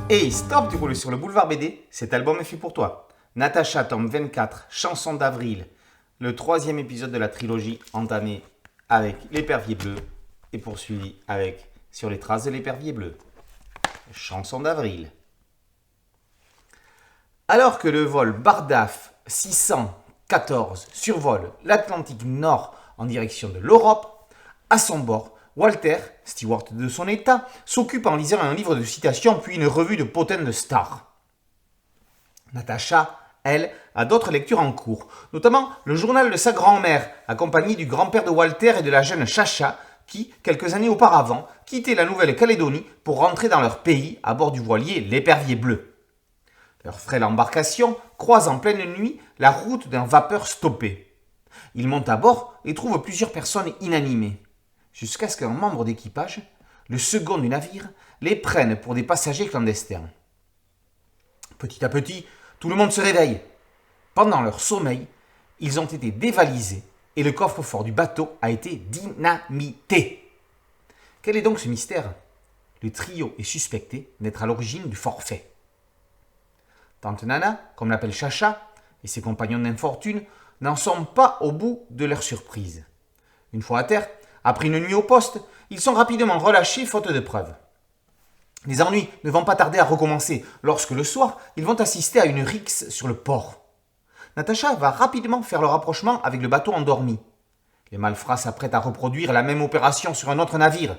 Hey, stop, tu roules sur le boulevard BD, cet album est fait pour toi. Natacha, tome 24, Chanson d'avril, le troisième épisode de la trilogie entamée avec l'épervier bleu et poursuivi avec Sur les traces de l'épervier bleu. Chanson d'avril. Alors que le vol Bardaf 614 survole l'Atlantique Nord en direction de l'Europe, à son bord, Walter, steward de son état, s'occupe en lisant un livre de citations puis une revue de potins de stars. Natacha, elle, a d'autres lectures en cours, notamment le journal de sa grand-mère, accompagnée du grand-père de Walter et de la jeune Chacha, qui, quelques années auparavant, quittaient la Nouvelle-Calédonie pour rentrer dans leur pays à bord du voilier l'épervier bleu. Leur frêle embarcation croise en pleine nuit la route d'un vapeur stoppé. Ils montent à bord et trouvent plusieurs personnes inanimées, jusqu'à ce qu'un membre d'équipage, le second du navire, les prenne pour des passagers clandestins. Petit à petit, tout le monde se réveille. Pendant leur sommeil, ils ont été dévalisés et le coffre-fort du bateau a été dynamité. Quel est donc ce mystère ? Le trio est suspecté d'être à l'origine du forfait. Tante Nana, comme l'appelle Chacha, et ses compagnons d'infortune n'en sont pas au bout de leur surprise. Une fois à terre, après une nuit au poste, ils sont rapidement relâchés faute de preuves. Les ennuis ne vont pas tarder à recommencer lorsque le soir, ils vont assister à une rixe sur le port. Natacha va rapidement faire le rapprochement avec le bateau endormi. Les malfrats s'apprêtent à reproduire la même opération sur un autre navire.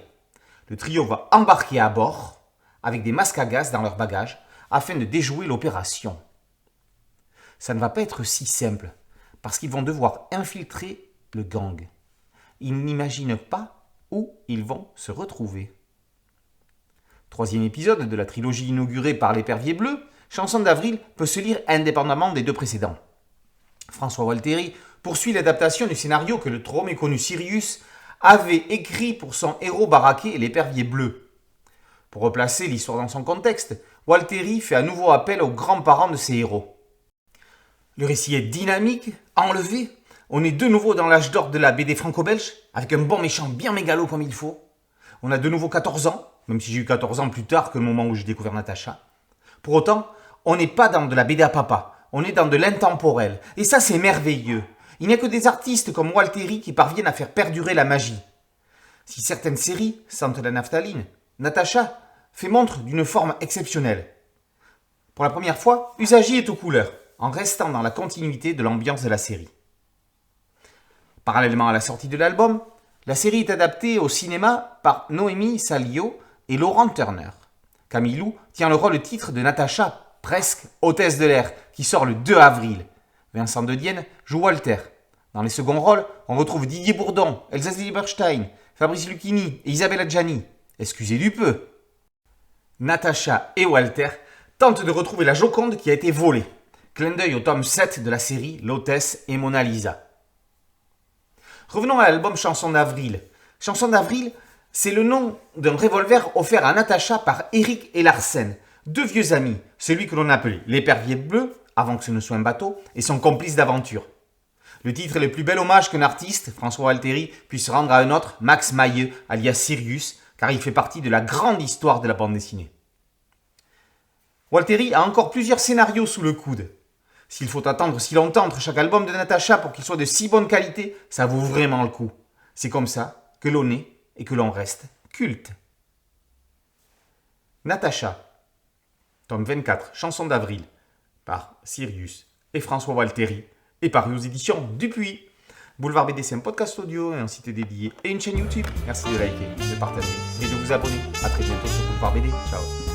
Le trio va embarquer à bord avec des masques à gaz dans leurs bagages afin de déjouer l'opération. Ça ne va pas être si simple parce qu'ils vont devoir infiltrer le gang. Ils n'imaginent pas où ils vont se retrouver. Troisième épisode de la trilogie inaugurée par l'épervier bleu, Chanson d'avril peut se lire indépendamment des deux précédents. François Walteri poursuit l'adaptation du scénario que le trop méconnu Sirius avait écrit pour son héros baraqué l'épervier bleu. Pour replacer l'histoire dans son contexte, Walteri fait à nouveau appel aux grands-parents de ses héros. Le récit est dynamique, enlevé. On est de nouveau dans l'âge d'or de la BD franco-belge, avec un bon méchant bien mégalo comme il faut. On a de nouveau 14 ans, même si j'ai eu 14 ans plus tard que le moment où j'ai découvert Natacha. Pour autant, on n'est pas dans de la BD à papa, on est dans de l'intemporel. Et ça, c'est merveilleux. Il n'y a que des artistes comme Walteri qui parviennent à faire perdurer la magie. Si certaines séries sentent la naphtaline, Natacha fait montre d'une forme exceptionnelle. Pour la première fois, Usagi est aux couleurs, en restant dans la continuité de l'ambiance de la série. Parallèlement à la sortie de l'album, la série est adaptée au cinéma par Noémie Salio et Laurent Turner. Camille Lou tient le rôle titre de Natacha, presque hôtesse de l'air, qui sort le 2 avril. Vincent de Dienne joue Walter. Dans les seconds rôles, on retrouve Didier Bourdon, Elsa Zilberstein, Fabrice Lucchini et Isabelle Adjani. Excusez du peu. Natacha et Walter tentent de retrouver la Joconde qui a été volée. Clin d'œil au tome 7 de la série L'Hôtesse et Mona Lisa. Revenons à l'album Chanson d'avril. Chanson d'avril, c'est le nom d'un revolver offert à Natacha par Eric et Larsen, deux vieux amis, celui que l'on appelait l'épervier bleu, avant que ce ne soit un bateau, et son complice d'aventure. Le titre est le plus bel hommage qu'un artiste, François Walteri, puisse rendre à un autre, Max Mailleux, alias Sirius, car il fait partie de la grande histoire de la bande dessinée. Walteri a encore plusieurs scénarios sous le coude. S'il faut attendre si longtemps entre chaque album de Natacha pour qu'il soit de si bonne qualité, ça vaut vraiment le coup. C'est comme ça que l'on est et que l'on reste culte. Natacha, tome 24, Chanson d'avril, par Sirius et François Walteri, et paru aux éditions Dupuis. Boulevard BD, c'est un podcast audio et un site dédié et une chaîne YouTube. Merci de liker, de partager et de vous abonner. A très bientôt sur Boulevard BD. Ciao.